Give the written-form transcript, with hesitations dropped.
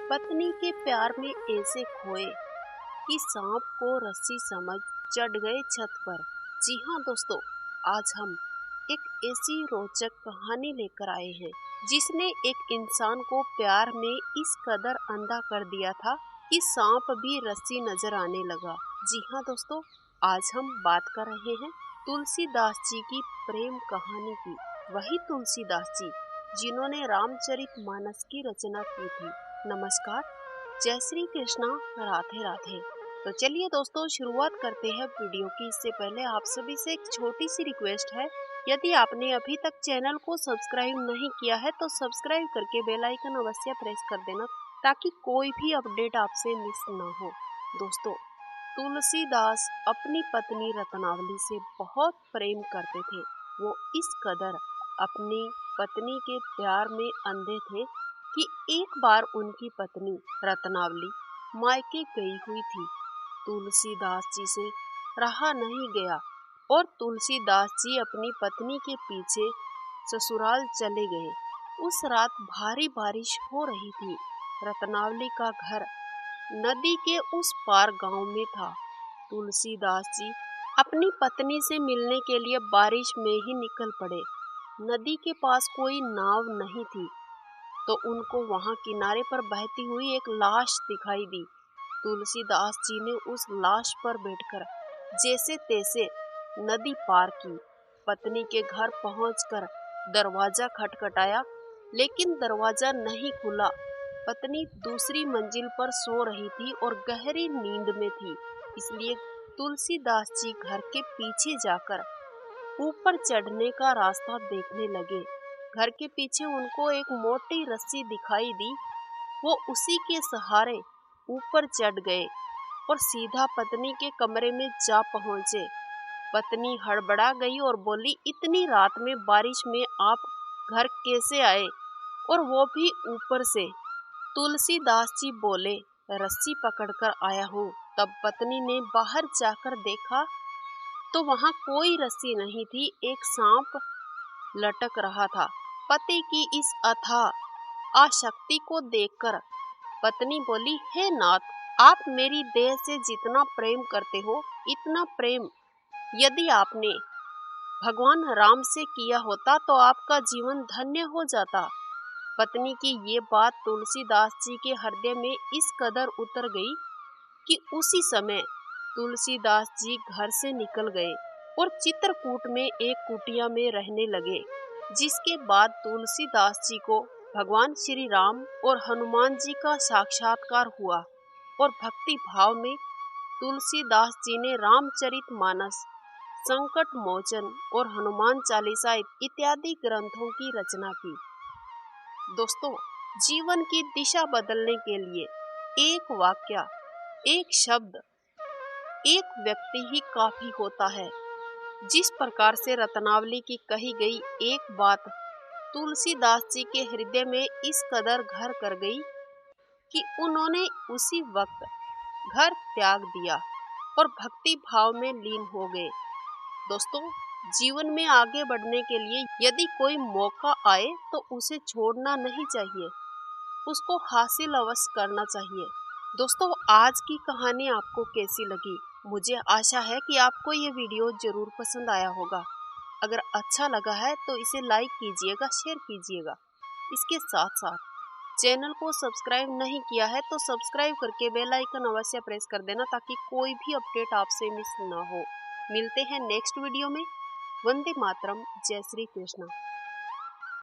पत्नी के प्यार में ऐसे खोए कि सांप को रस्सी समझ चढ़ गए छत पर। जी हाँ दोस्तों, आज हम एक ऐसी रोचक कहानी लेकर आए हैं जिसने एक इंसान को प्यार में इस कदर अंधा कर दिया था कि सांप भी रस्सी नजर आने लगा। जी हाँ दोस्तों, आज हम बात कर रहे हैं तुलसीदास जी की प्रेम कहानी की। वही तुलसीदास जी जिन्होंने रामचरितमानस की रचना की थी। नमस्कार, जय श्री कृष्णा, राधे राधे। तो चलिए दोस्तों, शुरुआत करते हैं वीडियो की। इससे पहले आप सभी से एक छोटी सी रिक्वेस्ट है, यदि आपने अभी तक चैनल को सब्सक्राइब नहीं किया है तो सब्सक्राइब करके बेल आइकन अवश्य प्रेस कर देना ताकि कोई भी अपडेट आपसे मिस ना हो। दोस्तों, तुलसीदास अपनी पत्नी रत्नावली से बहुत प्रेम करते थे। वो इस कदर अपनी पत्नी के प्यार में अंधे थे कि एक बार उनकी पत्नी रत्नावली मायके गई हुई थी। तुलसीदास जी से रहा नहीं गया और तुलसीदास जी अपनी पत्नी के पीछे ससुराल चले गए। उस रात भारी बारिश हो रही थी। रत्नावली का घर नदी के उस पार गांव में था। तुलसीदास जी अपनी पत्नी से मिलने के लिए बारिश में ही निकल पड़े। नदी के पास कोई नाव नहीं थी तो उनको वहां किनारे पर बहती हुई एक लाश दिखाई दी। तुलसीदास जी ने उस लाश पर बैठकर जैसे तैसे नदी पार की। पत्नी के घर पहुंचकर दरवाजा खटखटाया लेकिन दरवाजा नहीं खुला। पत्नी दूसरी मंजिल पर सो रही थी और गहरी नींद में थी, इसलिए तुलसीदास जी घर के पीछे जाकर ऊपर चढ़ने का रास्ता देखने लगे। घर के पीछे उनको एक मोटी रस्सी दिखाई दी। वो उसी के सहारे ऊपर चढ़ गए और सीधा पत्नी के कमरे में जा पहुंचे। पत्नी हड़बड़ा गई और बोली, इतनी रात में बारिश में आप घर कैसे आए, और वो भी ऊपर से? तुलसीदास जी बोले, रस्सी पकड़कर आया हूँ। तब पत्नी ने बाहर जाकर देखा तो वहां कोई रस्सी नहीं थी, एक सांप लटक रहा था। पति की इस अथाह आसक्ति को देखकर पत्नी बोली, हे नाथ, आप मेरी देह से जितना प्रेम करते हो, इतना प्रेम यदि आपने भगवान राम से किया होता तो आपका जीवन धन्य हो जाता। पत्नी की ये बात तुलसीदास जी के हृदय में इस कदर उतर गई कि उसी समय तुलसीदास जी घर से निकल गए और चित्रकूट में एक कुटिया में रहने लगे। जिसके बाद तुलसीदास जी को भगवान श्री राम और हनुमान जी का साक्षात्कार हुआ और भक्ति भाव में तुलसीदास जी ने रामचरितमानस, संकट मोचन और हनुमान चालीसा इत्यादि ग्रंथों की रचना की। दोस्तों, जीवन की दिशा बदलने के लिए एक वाक्य, एक शब्द, एक व्यक्ति ही काफी होता है। जिस प्रकार से रत्नावली की कही गई एक बात तुलसीदास जी के हृदय में इस कदर घर कर गई कि उन्होंने उसी वक्त घर त्याग दिया और भक्ति भाव में लीन हो गए। दोस्तों, जीवन में आगे बढ़ने के लिए यदि कोई मौका आए तो उसे छोड़ना नहीं चाहिए, उसको हासिल अवश्य करना चाहिए। दोस्तों, आज की कहानी आपको कैसी लगी? मुझे आशा है कि आपको ये वीडियो जरूर पसंद आया होगा। अगर अच्छा लगा है तो इसे लाइक कीजिएगा, शेयर कीजिएगा। इसके साथ साथ चैनल को सब्सक्राइब नहीं किया है तो सब्सक्राइब करके बेल आइकन अवश्य प्रेस कर देना ताकि कोई भी अपडेट आपसे मिस ना हो। मिलते हैं नेक्स्ट वीडियो में। वंदे मातरम, जय श्री कृष्णा।